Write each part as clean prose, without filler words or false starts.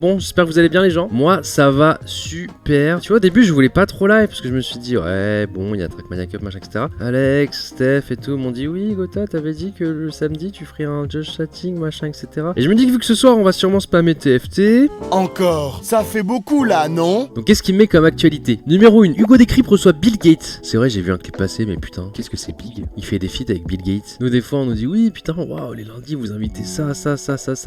Bon, j'espère que vous allez bien les gens. Moi, ça va super. Tu vois, au début, je voulais pas trop live parce que je me suis dit, ouais, bon, il y a Trackmania Cup, machin, etc. Alex, Steph et tout m'ont dit, oui, Gotha, t'avais dit que le samedi, tu ferais un judge chatting, machin, etc. Et je me dis que vu que ce soir, on va sûrement spammer TFT. Encore, ça fait beaucoup là, non? Donc, qu'est-ce qui me met comme actualité? Numéro 1, Hugo Décrypte reçoit Bill Gates. C'est vrai, j'ai vu un clip passer, mais putain, qu'est-ce que c'est big? Il fait des feats avec Bill Gates. Nous, des fois, on nous dit, oui, putain, waouh, les lundis, vous invitez ça.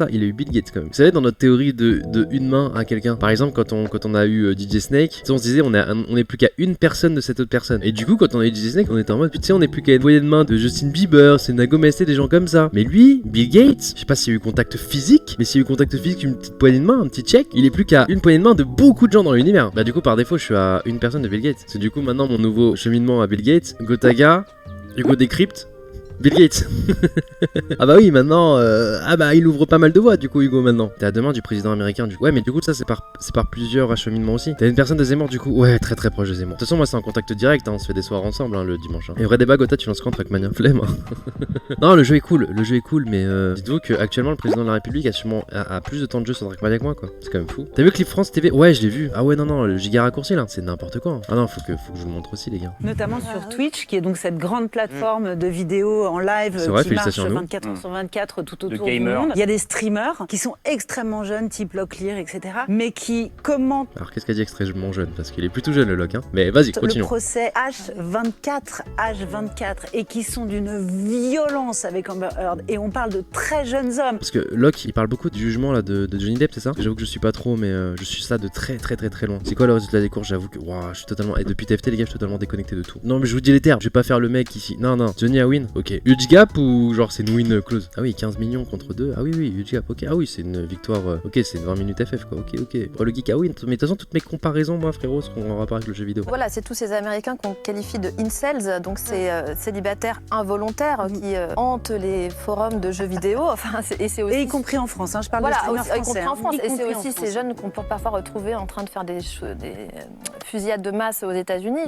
Il a eu Bill Gates quand même. Vous savez, dans notre théorie de une main à quelqu'un. Par exemple, quand on a eu DJ Snake, on se disait on est plus qu'à une personne de cette autre personne. Et du coup, quand on a eu DJ Snake, on était en mode, tu sais, on est plus qu'à une poignée de main de Justin Bieber, Selena Gomez, des gens comme ça. Mais lui, Bill Gates, je sais pas s'il y a eu contact physique, mais s'il y a eu contact physique, une petite poignée de main, un petit check, il est plus qu'à une poignée de main de beaucoup de gens dans l'univers. Bah du coup, par défaut, je suis à une personne de Bill Gates. C'est du coup maintenant mon nouveau cheminement à Bill Gates, Gotaga, Hugo Décrypte, Bill Gates. Ah bah oui, maintenant, il ouvre pas mal de voies du coup, Hugo, maintenant. T'es à deux mains du président américain, du coup. Ouais, mais du coup, ça, c'est par plusieurs acheminements aussi. T'as une personne de Zemmour, du coup. Ouais, très très proche de Zemmour. De toute façon, moi, c'est en contact direct, hein, on se fait des soirs ensemble, hein, le dimanche. Hein. Et vrai débat, Gotha, tu lances quand Trackmania? Flemme. Non, le jeu est cool, mais dites-vous qu'actuellement, le président de la République a plus de temps de jeu sur Trackmania que moi, quoi. C'est quand même fou. T'as vu Clip France TV? Ouais, je l'ai vu. Ah ouais, non, le giga raccourci là, c'est n'importe quoi. Ah non, faut que je vous le montre aussi, les gars. Notamment sur Twitch, qui est donc cette grande plateforme de vidéos en live qui marche 24h sur 24 tout autour du monde. Il y a des streamers qui sont extrêmement jeunes, type Locklear, etc., mais qui commentent. Alors qu'est-ce qu'a dit extrêmement jeune? Parce qu'il est plutôt jeune le Lock, hein. Mais vas-y, continue. Le procès H24 et qui sont d'une violence avec Amber Heard. Et on parle de très jeunes hommes. Parce que Locke, il parle beaucoup du jugement là de Johnny Depp, c'est ça? J'avoue que je suis pas trop, mais je suis ça de très loin. C'est quoi le résultat des courses? J'avoue que je suis totalement. Et depuis TFT, les gars, je suis totalement déconnecté de tout. Non, mais je vous dis les termes, je vais pas faire le mec ici. Non, Johnny a win. Ok. Huge gap ou genre c'est une win close? Ah oui, 15 millions contre 2. Ah oui, huge gap. Ok. Ah oui, c'est une victoire. Ok, c'est une 20 minutes FF quoi. Ok. Oh, le geek a win. Mais de toute façon, toutes mes comparaisons, moi, frérot, seront en rapport avec le jeu vidéo. Voilà, c'est tous ces Américains qu'on qualifie de incels, donc c'est célibataires involontaires qui hantent les forums de jeux vidéo. Enfin, et c'est aussi. Et y compris en France, hein, je parle voilà, de streamers français. y compris en France. Et c'est aussi ces jeunes qu'on peut parfois retrouver en train de faire des fusillades de masse aux États-Unis.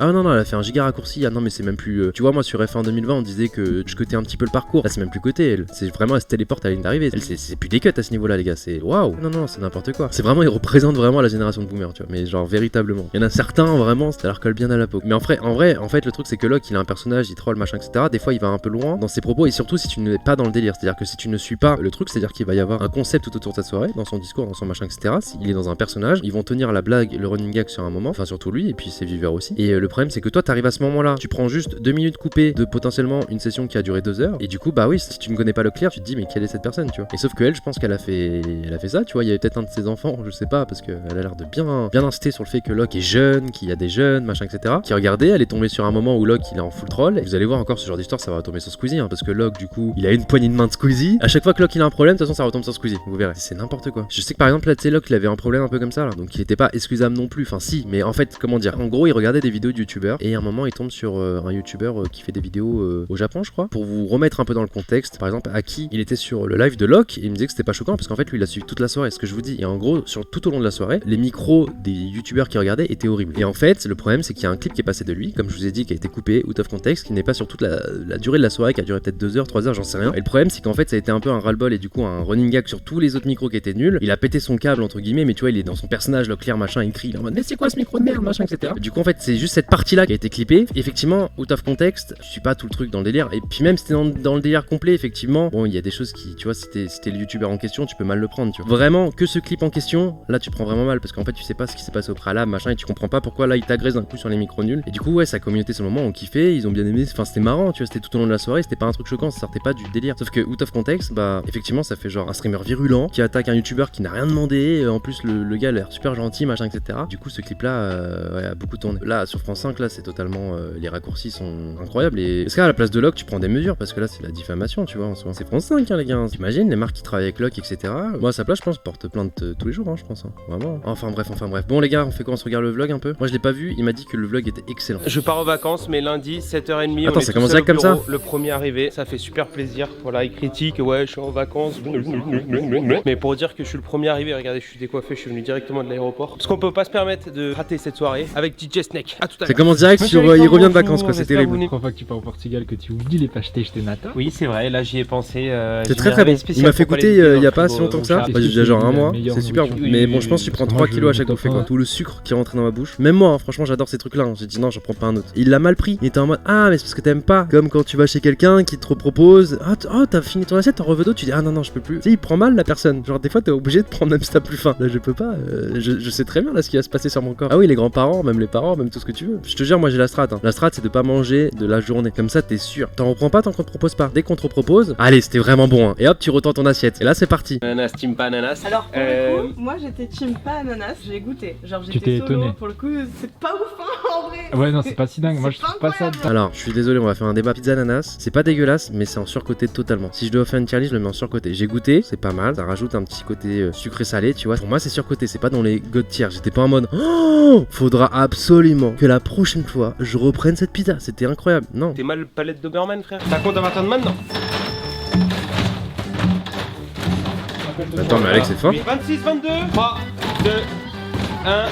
Ah non, elle a fait un giga raccourci. Ah non, mais c'est même plus. Tu vois, moi sur F1 2020, on disait que je cotais un petit peu le parcours. Là, c'est même plus coté, elle. C'est vraiment, elle se téléporte à la ligne d'arrivée. Elle, c'est plus des cuts à ce niveau-là, les gars. C'est waouh. Non, c'est n'importe quoi. C'est vraiment, ils représentent vraiment la génération de boomers, tu vois. Mais genre, véritablement. Il y en a certains, vraiment, ça leur colle bien à la peau. Mais en vrai, le truc, c'est que Locke, il a un personnage, il troll, machin, etc. Des fois, il va un peu loin dans ses propos. Et surtout, si tu n'es pas dans le délire. C'est-à-dire que si tu ne suis pas le truc, c'est-à-dire qu'il va y avoir un concept tout autour de sa soirée, dans son discours, dans son machin, etc. S'il est dans un personnage, ils vont tenir la blague, le running gag sur un moment. Enfin, surtout lui, et puis ses viewers aussi. Et le problème, c'est que toi, t'arrives à ce moment-là, tu prends juste 2 minutes coupées de potentiellement une session qui a duré 2 heures, et du coup, bah oui, si tu ne connais pas le clear, tu te dis, mais quelle est cette personne, tu vois. Et sauf que elle, je pense qu'elle a fait ça, tu vois. Il y avait peut-être un de ses enfants, je sais pas, parce qu'elle a l'air de bien insister sur le fait que Locke est jeune, qu'il y a des jeunes, machin, etc. Qui regardait, elle est tombée sur un moment où Locke il est en full troll, et vous allez voir encore ce genre d'histoire, ça va tomber sur Squeezie, hein, parce que Locke, du coup, il a une poignée de main de Squeezie. À chaque fois que Locke il a un problème, de toute façon, ça retombe sur Squeezie, vous verrez. C'est n'importe quoi. Je sais que par exemple, là, tu sais, Locke il avait un problème un peu comme ça, là, donc il était pas excusable non plus. Enfin, si, mais en fait, comment dire, en gros, il regardait des vidéos de youtubeurs, et à un moment, il tombe sur un youtubeur qui fait des vidéos au Japon, je crois. Pour vous remettre un peu dans le contexte, par exemple, Aki, il était sur le live de Locke et il me disait que c'était pas choquant parce qu'en fait, lui, il a suivi toute la soirée, ce que je vous dis. Et en gros, tout au long de la soirée, les micros des youtubeurs qui regardaient étaient horribles. Et en fait, le problème, c'est qu'il y a un clip qui est passé de lui, comme je vous ai dit, qui a été coupé, out of context, qui n'est pas sur toute la durée de la soirée, qui a duré peut-être 2 heures, 3 heures, j'en sais rien. Et le problème, c'est qu'en fait, ça a été un peu un ras-le-bol et du coup, un running gag sur tous les autres micros qui étaient nuls. Il a pété son câble, entre guillemets, mais tu vois, il est dans son personnage, Locklear, machin, il crie, il est en mode, mais c'est quoi ce micro de merde, machin, etc. Du coup, en fait, c'est juste cette partie-là qui a été clippée. Effectivement, out of context, je suis pas tout le truc dans le délire. Et puis même si t'es dans le délire complet, effectivement, bon, il y a des choses qui, tu vois, si t'es le youtubeur en question, tu peux mal le prendre, tu vois. Vraiment, que ce clip en question, là, tu prends vraiment mal parce qu'en fait, tu sais pas ce qui s'est passé au préalable, machin, et tu comprends pas pourquoi là, il t'agresse d'un coup sur les micros nuls. Et du coup, ouais, sa communauté, sur le moment, ont kiffé, ils ont bien aimé. Enfin, c'était marrant, tu vois, c'était tout au long de la soirée, c'était pas un truc choquant, ça sortait pas du délire. Sauf que out of context, bah, effectivement, ça fait genre un streamer virulent qui attaque un youtubeur qui n'a rien demandé. En plus, le gars a l'air super gentil, machin, etc. Du coup, ce clip-là, ouais, a beaucoup tourné. Là, sur France 5, là, c'est totalement. Les raccourcis sont incroyables. Et est-ce qu'à la place de Locke, tu prends des mesures parce que là, c'est la diffamation, tu vois. En soi, c'est France 5, hein, les gars. T'imagines les marques qui travaillent avec Locke, etc. Moi, à sa place, je pense, porte plainte tous les jours, hein, je pense. Hein. Vraiment. Enfin bref. Bon, les gars, on fait quoi? On se regarde le vlog un peu? Moi, je l'ai pas vu. Il m'a dit que le vlog était excellent. Je pars en vacances, mais lundi, 7h30. Attends, ça commence direct comme ça? Le premier arrivé, ça fait super plaisir. Voilà, il critique, ouais, je suis en vacances. Mais pour dire que je suis le premier arrivé, regardez, je suis décoiffé, je suis venu directement de l'aéroport. Parce qu'on peut pas se permettre de rater cette soirée avec DJ Snake. À tout à l'heure. Ça commence direct sur il revient de vacances quoi, c'est terrible. La première fois que tu pars au Portugal que tu oublies les pâchetés jetés nata. Oui, c'est vrai, là j'y ai pensé. C'est très très bon. Il m'a fait goûter il y a pas si longtemps que ça. J'ai déjà genre un mois, c'est super bon. Mais bon, je pense que tu prends 3 kilos à chaque bouffée quoi. Tout le sucre qui rentre dans ma bouche. Même moi, franchement, j'adore ces trucs là. J'ai dit non, j'en prends pas un autre. Il l'a mal pris. Il était en mode ah, mais c'est parce que t'aimes pas. Comme quand tu vas chez quelqu'un qui te propose ah, t'as fini ton assiette, t'en reveux d'autres, tu dis ah non, je peux plus. Tu sais, il prend mal la personne. Genre, des fois, t'es obligé de prendre même si t'as plus faim. Là, je peux pas. Je sais très bien là ce qui va se passer sur mon corps. Ah oui, les grands-parents, même les parents, même tout ce que tu veux. Je te jure, moi j'ai la strat. La strat, c'est de pas manger de la journée. Comme ça, t'es sûr. T'en reprends pas tant qu'on te propose pas. Dès qu'on te propose, allez, c'était vraiment bon. Hein. Et hop, tu retends ton assiette. Et là, c'est parti. Ananas, team pas ananas. Alors, pour le coup, moi j'étais team pas ananas. J'ai goûté. Genre, j'étais solo. Étonné. Pour le coup, c'est pas ouf hein, en vrai. Ouais, non, c'est pas si dingue. Moi, je trouve pas ça. Alors, je suis désolé, on va faire un débat pizza ananas. C'est pas dégueulasse, mais c'est en surcoté totalement. Si je dois faire une tier list, je le mets en surcoté. J'ai goûté, c'est pas mal. Ça rajoute un petit côté sucré-salé, tu vois. Pour moi, c'est surcoté. C'est pas dans les god tiers. J'étais pas en mode oh, faudra absolument que la prochaine fois je reprenne cette pizza. C'était incroyable. Non. T'es mal palette Doberman, frère. Ça compte à partir de maintenant. Attends, mais Alex, c'est fort. 26, 22, 3, 2, 1.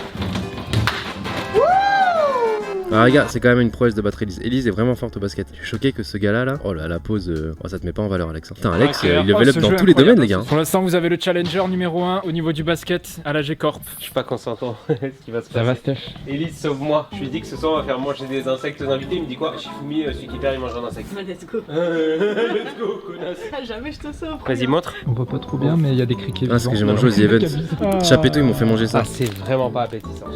Ah les gars, c'est quand même une prouesse de battre Elise. Elise est vraiment forte au basket. Je suis choqué que ce gars là, oh là, la pause, oh, ça te met pas en valeur Alex. Putain Alex, il level up dans tous les domaines les gars. Pour l'instant vous avez le challenger numéro 1 au niveau du basket à la G-Corp. Je suis pas consentant ce qui va se passer. Ça va Steph. Elise sauve-moi. Je lui dis que ce soir on va faire manger des insectes aux invités. Il me dit quoi? Shifumi, celui qui perd il mange un insecte. Let's go. Let's go connasse. Jamais je te sauve. Vas-y montre. On voit pas trop bien mais il y a des criquets. Ah c'est que j'ai mangé aux events. Chapetto ils m'ont fait manger ça. Ah c'est vraiment pas appétissant.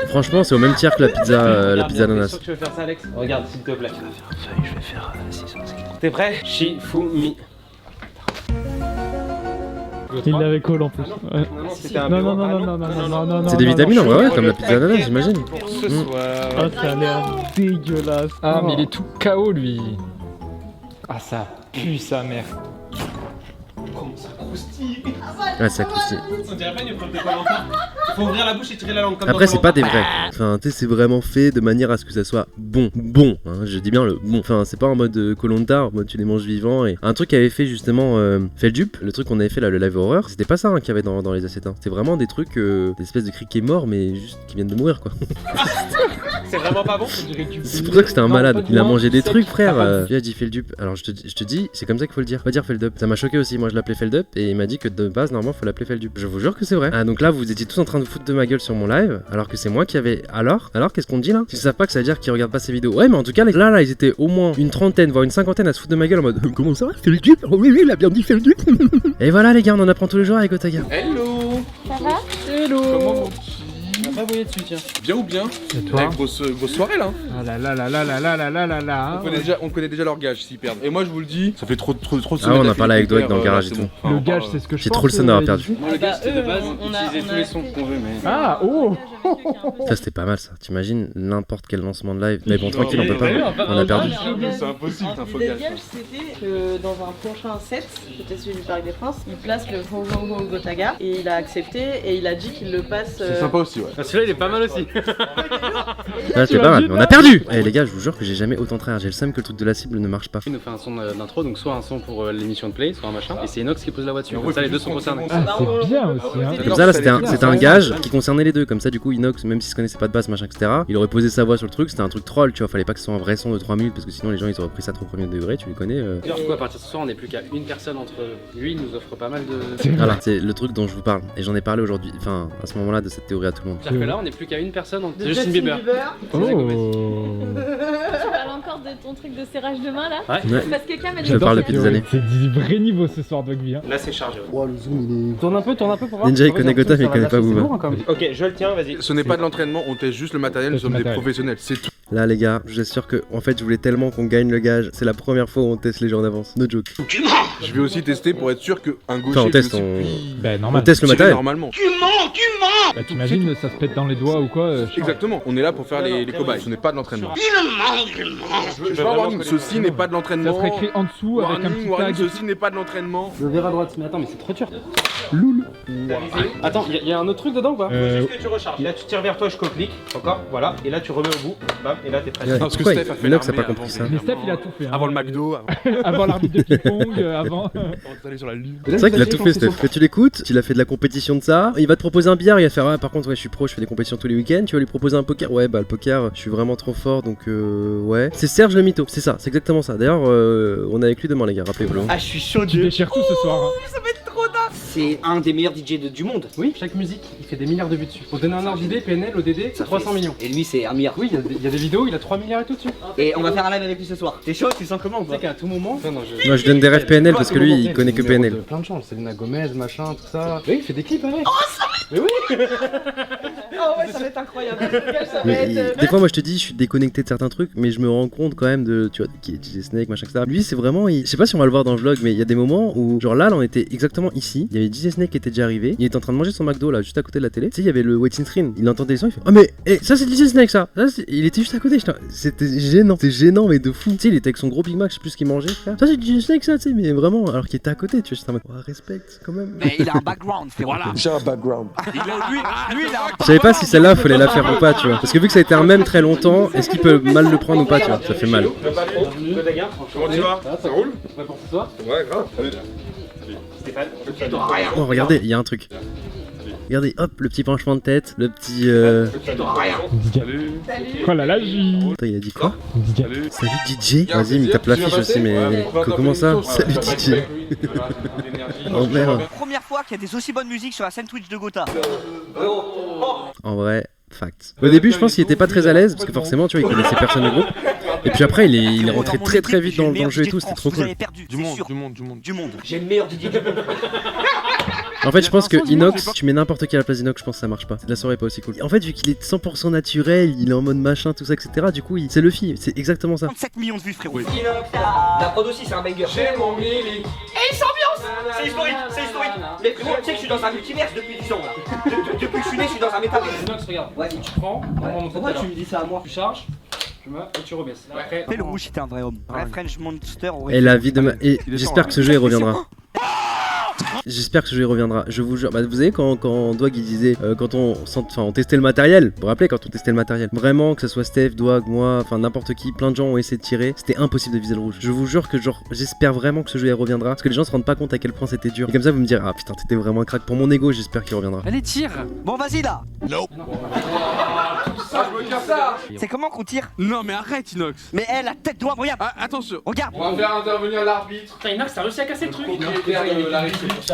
Franchement c'est au même tiers que la pizza ananas. Tu veux faire ça Alex? Regarde s'il te plaît. Tu vas faire une feuille, je vais faire 6 T'es prêt? Shifumi. Il l'avait collé en plus. Non, c'était un non. C'est des vitamines en vrai, comme la pizza ananas j'imagine. Pour ce soir. Oh ça a l'air dégueulasse. Ah mais il est tout KO lui. Ah ça pue sa mère. Comment ça croustille? Ah ça croustille. On dirait pas une épreuve de Koh-Lanta. Faut ouvrir la bouche et tirer la langue comme après c'est pas des vrais. Enfin tu sais c'est vraiment fait de manière à ce que ça soit bon hein, je dis bien le bon. Enfin c'est pas en mode Koh-Lanta, en mode tu les manges vivants. Et un truc qu'avait fait justement Feldup, le truc qu'on avait fait là, le live horror, c'était pas ça hein, qu'il y avait dans les assiettes hein. C'était vraiment des trucs, des espèces de criquets morts mais juste qui viennent de mourir quoi. C'est vraiment pas bon. C'est pour ça que c'était un malade. Il a mangé des trucs frère. J'ai dit Feldup. Alors je te dis c'est comme ça qu'il faut le dire. Pas dire Feldup. Ça m'a choqué aussi. Moi je l'appelais Feldup et il m'a dit que de base normalement faut l'appeler Feldup. Je vous jure que c'est vrai. Ah donc là vous étiez tous en train de foutre de ma gueule sur mon live alors que c'est moi qui avais. Alors qu'est-ce qu'on dit là? S'ils savent pas que ça veut dire qu'ils regardent pas ces vidéos. Ouais mais en tout cas là ils étaient au moins une trentaine voire une cinquantaine à se foutre de ma guelle en mode comment ça Feldup? Oh oui il a bien dit Feldup. Et voilà les gars on en apprend tous les jours avec Otaga. Hello. Ça va? Hello. Comment mon petit? On va pas voyer dessus tiens. Bien ou bien? Et toi? Grosse soirée là. Ah là. On connaît déjà leur gage s'ils perdent. Et moi je vous le dis, ça fait trop de Ah on a parlé avec Dweck dans le garage et tout. Le gage c'est ce que je pense. J'ai trop le son d'avoir perdu. Moi le gage c'était de base, utiliser tous les sons qu'on veut mais... Ah oh. Ça c'était pas mal ça. T'imagines n'importe quel lancement de live. Mais bon tranquille on peut pas. On a perdu. C'est impossible, c'est un faux Le gage. gage c'était que dans un prochain set, peut-être celui du Parc des Princes, il place le Hongo Gotaga et il a accepté et il a dit qu'il le passe. C'est sympa aussi ouais. Celui-là il est pas mal aussi. Ah, c'était pas mal, mais on a perdu! Eh les gars, je vous jure que j'ai jamais autant tryhard. J'ai le seum que le truc de la cible ne marche pas. Il nous fait un son d'intro, donc soit un son pour l'émission de play, soit un machin, et c'est Inox qui pose la voiture. Comme ça, les deux sont concernés. Ah c'est bien aussi hein. Comme ça, là c'était un gage qui concernait les deux. Comme ça, du coup, Inox, même s'il se connaissait pas de basse, machin, etc., il aurait posé sa voix sur le truc. C'était un truc troll, tu vois. Fallait pas que ce soit un vrai son de 3 minutes parce que sinon les gens ils auraient pris ça trop premier degré, tu les connais. Du coup, à partir de ce soir, on n'est plus qu'à une personne entre lui, il nous offre pas mal de. Voilà, c'est le truc dont je vous parle. Et j'en ai parlé aujourd'hui, enfin, à ce moment-là, de cette théorie à tout le monde. C'est-à-dire que là, on n'est plus qu'à une personne entre Justin Bieber. Oh. Tu parles encore de ton truc de serrage de main là? Ouais. Parce que quelqu'un m'a dit Je parle depuis des années. C'est du vrai niveau ce soir Dogby hein. Là c'est chargé. Tourne un peu pour voir. Ninja il connaît Gotham mais il connaît pas Booba. Ok je le tiens vas-y. Ce n'est pas de l'entraînement, on teste juste le matériel, nous sommes des professionnels, c'est tout. Là les gars, je vous assure que en fait je voulais tellement qu'on gagne le gage. C'est la première fois où on teste les gens d'avance. No joke. Je vais aussi tester pour être sûr qu'un gaucher... Enfin on teste, Bah normal. on teste le matériel. Normalement. Bah t'imagines ça se pète dans les doigts ou quoi Exactement, on est là pour faire les cobayes, ce n'est pas de l'entraînement. Je veux un warning, ceci n'est pas de Ça l'entraînement. serait écrit en dessous avec un petit Warning, tag. ceci n'est pas de l'entraînement. Le verre à droite, mais attends, mais c'est trop dur. Loulou. Attends, il y a un autre truc dedans ou pas? Faut juste que tu recharges. Là tu tires vers toi, je clique, encore, voilà, et là tu remets au bout, bam, et là t'es prêt. Ouais, pourquoi Inox a pas compris ça? Mais Steph il a tout fait. Hein. Avant le McDo, avant l'arbitre de ping-pong, avant. d'aller sur la lune. C'est vrai qu'il a tout fait, Steph. Quand tu l'écoutes, il a fait de la compétition de ça. Il va te proposer un billard, il va faire ah, par contre, ouais, je suis pro, je fais des compétitions tous les week-ends. Tu vas lui proposer un poker. Ouais, bah le poker, je suis vraiment trop fort donc ouais. C'est Serge le mytho, c'est ça, c'est exactement ça. D'ailleurs, on est avec lui demain, les gars, rappelez-vous. Ah, je suis chaud Tu déchires tout ce soir. Hein. Ça va être trop dingue. C'est un des meilleurs DJ du monde. Oui, chaque musique, il fait des milliards de vues dessus. Pour donner un ordre d'idée, PNL, ODD, c'est 300 millions. Et lui, c'est 1 milliard. Oui, il y a des vidéos, il a 3 milliards et tout dessus. Et on va faire un live avec lui ce soir. T'es chaud? Tu sens comment ou pas? Tu sais qu'à tout moment. Moi, je donne des rêves PNL parce que lui, il connaît que PNL. Plein de gens, Selena Gomez, machin, tout ça. Oui, il fait des clips avec. Oh, ça va. Mais oui. Oh ouais, ça va être incroyable. Ça va Mais être... des fois, moi, je te dis, je suis déconnecté de certains trucs, mais je me rends compte quand même de, tu vois, qui est DJ Snake, machin, etc. Lui, c'est vraiment, je sais pas si on va le voir dans le vlog, mais il y a des moments où, genre là, on était exactement ici. Il y avait DJ Snake qui était déjà arrivé. Il était en train de manger son McDo là, juste à côté de la télé. Tu sais, il y avait le waiting screen. Il entendait les sons, il fait, oh mais, ça c'est DJ Snake ça. Il était juste à côté. C'était gênant, c'était gênant, mais de fou. Tu sais, il était avec son gros Big Mac, je sais plus ce qu'il mangeait, frère. Ça c'est DJ Snake ça, tu sais, mais vraiment, alors qu'il était à côté, tu vois, j'étais en mode, oh, respect quand même. Mais il a un background, frérot. Voilà. J'ai un background. Lui, il a un... Je savais pas si celle-là fallait la faire ou pas, tu vois. Parce que vu que ça a été un mème très longtemps, est-ce qu'il peut mal le prendre ou pas, tu vois. Ça fait mal. Comment tu vas? Ça roule? Pour ce soir? Ouais, grave. Oh, regardez, il y a un truc. Regardez, hop, le petit penchement de tête, le petit. Salut. Oh là là, Attends, il a dit quoi? Salut DJ. Vas-y, mais tape l'affiche aussi, mais comment ça? Salut DJ. Oh merde. Première fois qu'il y a des aussi bonnes musiques sur la scène Twitch de Gotha. En vrai, fact. Au début, je pense qu'il était pas très à l'aise parce que forcément, tu vois, il connaissait personne au groupe. Et puis après, il est rentré très vite dans le jeu et tout, c'était trop cool. Du monde. J'ai le meilleur DJ du monde. En fait, je pense que Inox, tu mets n'importe qui à la place d'Inox, je pense que ça marche pas. La soirée est pas aussi cool. En fait, vu qu'il est 100% naturel, il est en mode machin, tout ça, etc. Du coup, c'est le film, c'est exactement ça. 37 millions de vues, frérot. La prod aussi, c'est un banger. J'ai mon mili. Et il s'ambiance. C'est historique, c'est historique. Mais frérot, tu sais que je suis dans un multiverse depuis 10 ans là. Depuis que je suis né, je suis dans un métaverse. Inox, regarde. Vas-y, Tu prends. pourquoi tu me dis ça à moi? Tu charges. Et tu rebaisses. Après, Le rouge, c'était un vrai homme. Vrai French Monster. Et la vie de ma. Et j'espère que ce jeu il reviendra. J'espère que ce jeu il reviendra. Je vous jure. Bah, vous savez quand Dwag il disait quand on testait le matériel. Vous vous rappelez quand on testait le matériel. Vraiment que ce soit Steph, Dwag, moi, enfin n'importe qui, plein de gens ont essayé de tirer. C'était impossible de viser le rouge. Je vous jure que genre j'espère vraiment que ce jeu il reviendra. Parce que les gens se rendent pas compte à quel point c'était dur. Et comme ça vous me direz ah putain t'étais vraiment un crack. Pour mon ego j'espère qu'il reviendra. Allez tire. Bon vas-y là. Non. Ça, je me casse ça. C'est comment qu'on tire? Non mais arrête Inox. Mais elle la tête droite, regarde. Ah, attention. Regarde. On va faire intervenir l'arbitre. Putain, Inox, t'as réussi à casser le truc.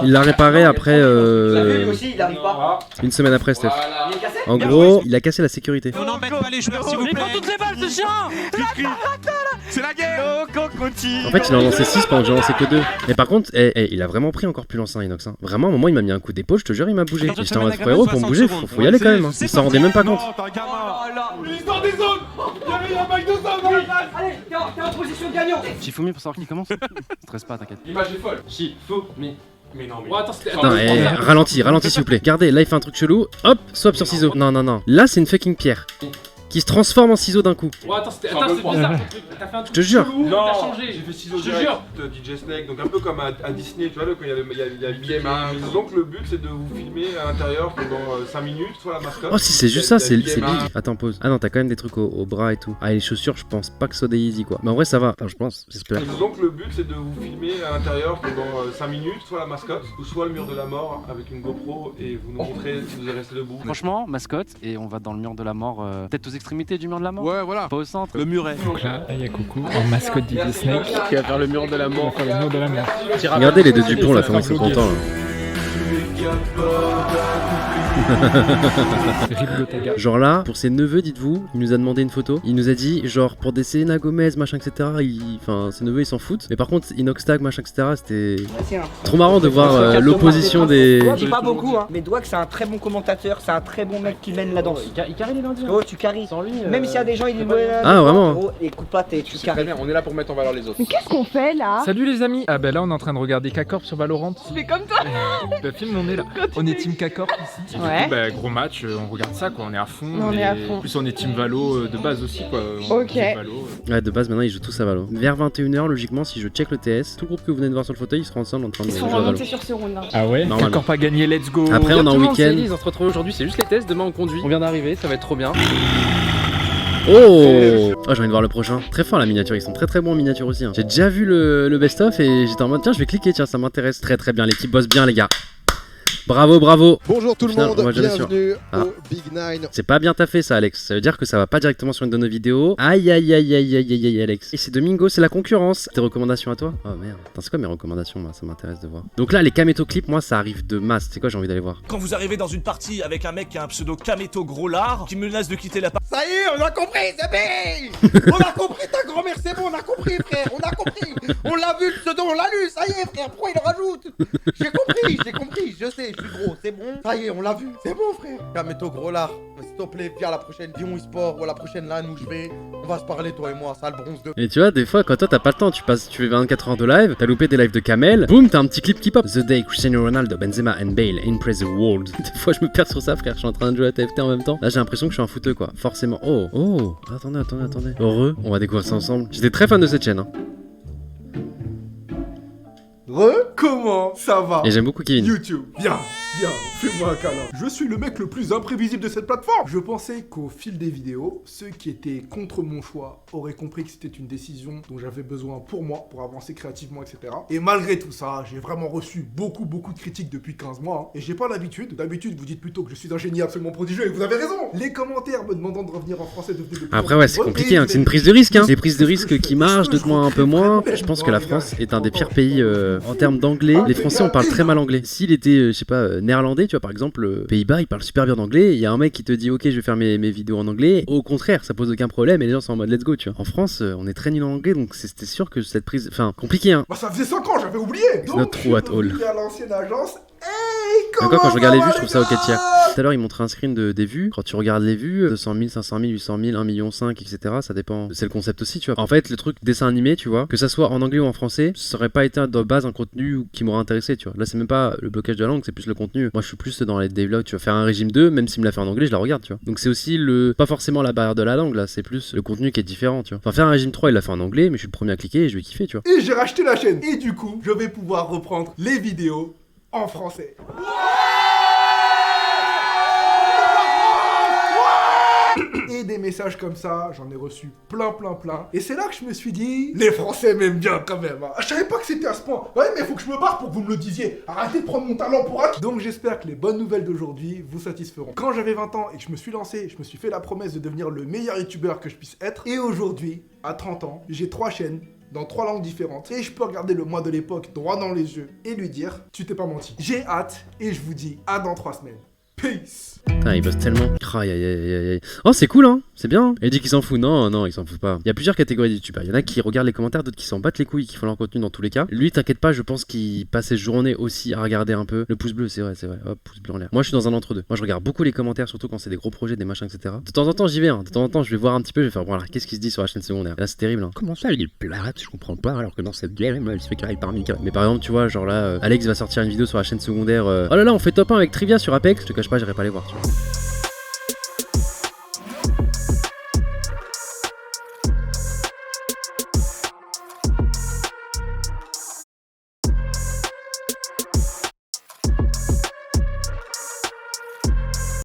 Il l'a réparé après Lui aussi, il arrive pas. une semaine après Steph. Voilà. Il est cassé. En gros, il a cassé la sécurité. On n'embête pas les joueurs s'il vous plaît. Toutes les balles ce chien. C'est la guerre. En fait, il en a lancé 6 pendant que j'en lançais que 2. Mais par contre, il a vraiment pris encore plus l'ancien Inox. Hein. Vraiment, à un moment, il m'a mis un coup d'épaule, je te jure, il m'a bougé. Et j'étais en mode frérot, pour me bouger, faut y aller quand même. Hein. Il s'en rendait même pas compte. L'histoire des zones. Il y a un bac de zone dans la face. Allez, t'es en position gagnante. Shifumi pour savoir qui commence. Stresse pas, t'inquiète. L'image est folle. Shifumi. Mais non mais. Oh, attends, c'était. Attends, ralentis s'il vous plaît. Regardez, là il fait un truc chelou. Hop, swap sur ciseaux. Non. Là, c'est une fucking pierre. Qui se transforme en ciseau d'un coup. Oh, attends, c'était bizarre ce truc. T'as fait un truc. Je te jure. chelou, Non, t'as changé. j'ai fait ciseaux Je te direct. jure. DJ Snake, donc un peu comme à Disney, tu vois, quand il y a BMA. Donc le but c'est de vous filmer à l'intérieur pendant 5 minutes, soit la mascotte. Oh, si c'est juste ça, c'est big. Attends, pause. Ah non, t'as quand même des trucs au bras et tout. Ah, et les chaussures, je pense pas que ce soit des easy quoi. Mais en vrai, ça va. Enfin, je pense, j'espère. Donc le but c'est de vous filmer à l'intérieur pendant 5 minutes, soit la mascotte, ou soit le mur de la mort avec une GoPro et vous nous montrez si vous êtes resté debout. Franchement, mascotte, et on va dans le mur de la mort, peut-être aux extrémités du mur de la mort. Ouais, voilà. Pas au centre. Le muret. Donc là, il y a Coucou en mascotte DJ Snake. Qui va faire le mur de la mort. Le mur de la mort. Regardez les deux Dupont là, comment ils sont contents là. Genre là, pour ses neveux, dites-vous, il nous a demandé une photo. Il nous a dit, genre, pour des Selena Gomez, machin, etc. Enfin, ses neveux, ils s'en foutent. Mais par contre, Inox Tag, machin, etc. C'était trop marrant de voir l'opposition des. Moi, j'ai pas beaucoup, hein. Mais Dwag, c'est un très bon commentateur, c'est un très bon mec qui mène la danse. Il carry les lundis. Oh, tu carries. Sans lui. Même s'il y a des gens, ils disent. Ah, vraiment. Oh, écoute pas, tu carries. On est là pour mettre en valeur les autres. Mais qu'est-ce qu'on fait là? Salut les amis. Ah bah là on est en train de regarder K-Corp sur Valorant. Je fais comme toi. Le film on est là. On est team K-Corp ici. Du coup, bah, gros match, on regarde ça quoi, on est à fond. On est à fond. En plus on est team Valo de base aussi quoi. Ok. Ouais, de base maintenant ils jouent tous à Valo. Vers 21h logiquement, si je check le TS, tout le groupe que vous venez de voir sur le fauteuil, ils seront ensemble en train de jouer à Valo. Ils sont sur ce round là. Ah ouais. Encore pas gagné, let's go. Après on est en week-end. Ils vont se retrouver aujourd'hui, c'est juste les tests, demain on conduit. On vient d'arriver, ça va être trop bien. Oh, j'ai envie de voir le prochain. Très fort la miniature, ils sont très bons en miniature aussi. Hein. J'ai déjà vu le best-of et j'étais en mode tiens je vais cliquer, tiens ça m'intéresse. Très bien, l'équipe bosse bien les gars. Bravo. Bonjour tout le monde, bienvenue au Big Nine. C'est pas bien taffé ça Alex, ça veut dire que ça va pas directement sur une de nos vidéos. Aïe Alex. Et c'est Domingo, c'est la concurrence. Tes recommandations à toi? Oh merde, c'est quoi mes recommandations moi, ça m'intéresse de voir. Donc là les Kameto clips, moi ça arrive de masse, c'est quoi j'ai envie d'aller voir. Quand vous arrivez dans une partie avec un mec qui a un pseudo Kameto gros lard, qui menace de quitter la partie. Ça y est, on a compris, c'est bien. On a compris ta grand-mère, c'est bon, on a compris frère, on a compris. On l'a vu le pseudo, on l'a lu, ça y est frère, pourquoi il le rajoute? J'ai compris, je sais, je suis gros, c'est bon. Ça y est, on l'a vu, c'est bon frère. Kameto gros lard, s'il te plaît, viens à la prochaine Dion eSport ou à la prochaine LAN où je vais. On va se parler toi et moi, ça le bronze de... Et tu vois, des fois quand toi t'as pas le temps, tu fais 24 heures de live, t'as loupé des lives de Kamel, boum, t'as un petit clip qui pop. The day Cristiano Ronaldo, Benzema and Bale impress the world. Des fois je me perds sur ça frère, je suis en train de jouer à TFT en même temps. Là j'ai l'impression que je suis un footeux quoi, forcément. Oh, attendez. Heureux, on va découvrir ça ensemble. J'étais très fan de cette chaîne. Hein. Comment ça va? Et j'aime beaucoup Kevin. YouTube, viens, fais-moi un câlin. Je suis le mec le plus imprévisible de cette plateforme. Je pensais qu'au fil des vidéos, ceux qui étaient contre mon choix auraient compris que c'était une décision dont j'avais besoin pour moi, pour avancer créativement, etc. Et malgré tout ça, j'ai vraiment reçu beaucoup de critiques depuis 15 mois. Hein. Et j'ai pas l'habitude. D'habitude, vous dites plutôt que je suis un génie absolument prodigieux et vous avez raison. Les commentaires me demandant de revenir en français devenaient de plus Après ouais, c'est compliqué, hein. C'est une prise de risque. Hein. Les prises de risque qui marchent, d'autres moins un peu moins. Je pense que la France est un des pires pays en termes d'anglais. Les Français on parle très mal anglais. S'il était, je sais pas, néerlandais, tu vois par exemple, Pays-Bas, ils parlent super bien d'anglais. Il y a un mec qui te dit ok, je vais faire mes vidéos en anglais. Au contraire, ça pose aucun problème et les gens sont en mode let's go, tu vois. En France, on est très nul en anglais, donc c'était sûr que cette prise, enfin compliqué hein. Bah ça faisait 5 ans, j'avais oublié. Donc je suis revenu à l'ancienne agence. Encore quand je regarde les vues, je trouve ça ok tiers. Tout à l'heure, ils montraient un screen des vues. Quand tu regardes les vues, 200 000, 500 000, 800 000, 1,5 million, etc. Ça dépend. C'est le concept aussi, tu vois. En fait, le truc dessin animé, tu vois, que ça soit en anglais ou en français, ça aurait pas été de base un contenu qui m'aurait intéressé, tu vois. Là, c'est même pas le blocage de la langue, c'est plus le contenu. Moi, je suis plus dans les devlogs, tu vas faire un régime 2, même s'il me l'a fait en anglais, je la regarde, tu vois. Donc, c'est aussi pas forcément la barrière de la langue, là, c'est plus le contenu qui est différent, tu vois. Enfin, faire un régime 3, il l'a fait en anglais, mais je suis le premier à cliquer et je vais kiffer, tu vois. Et j'ai racheté la chaîne. Et du coup, je vais pouvoir reprendre les vidéos en français. Et des messages comme ça, j'en ai reçu plein. Et c'est là que je me suis dit, les Français m'aiment bien quand même. Hein. Je savais pas que c'était à ce point. Ouais, mais faut que je me barre pour que vous me le disiez. Arrêtez de prendre mon talent pour acquis. Donc j'espère que les bonnes nouvelles d'aujourd'hui vous satisferont. Quand j'avais 20 ans et que je me suis lancé, je me suis fait la promesse de devenir le meilleur youtubeur que je puisse être. Et aujourd'hui, à 30 ans, j'ai 3 chaînes dans 3 langues différentes. Et je peux regarder le moi de l'époque droit dans les yeux et lui dire, tu t'es pas menti. J'ai hâte et je vous dis à dans 3 semaines. Peace. Putain, il bosse tellement. Aïe. Oh, c'est cool, hein. C'est bien. Il dit qu'il s'en fout. Non, il s'en fout pas. Il y a plusieurs catégories de youtubeurs. Il y en a qui regardent les commentaires, d'autres qui s'en battent les couilles, qui font leur contenu dans tous les cas. Lui, t'inquiète pas, je pense qu'il passe ses journées aussi à regarder un peu. Le pouce bleu, c'est vrai. Hop, pouce bleu en l'air. Moi, je suis dans un entre-deux. Moi, je regarde beaucoup les commentaires, surtout quand c'est des gros projets, des machins, etc. De temps en temps, j'y vais. Hein. De temps en temps, je vais voir un petit peu. Je vais faire, voilà, qu'est-ce qui se dit sur la chaîne secondaire. Là, c'est terrible. Hein. Comment ça, il est plate? Je comprends pas. Alors que dans cette game, il se fait carré parmi. Mais par exemple, tu vois, genre là, Alex va sortir une vidéo sur la chaîne secondaire. Oh là là, on fait top 1 avec Trivia sur Apex. Je te cache pas, j'irai pas les voir, tu vois.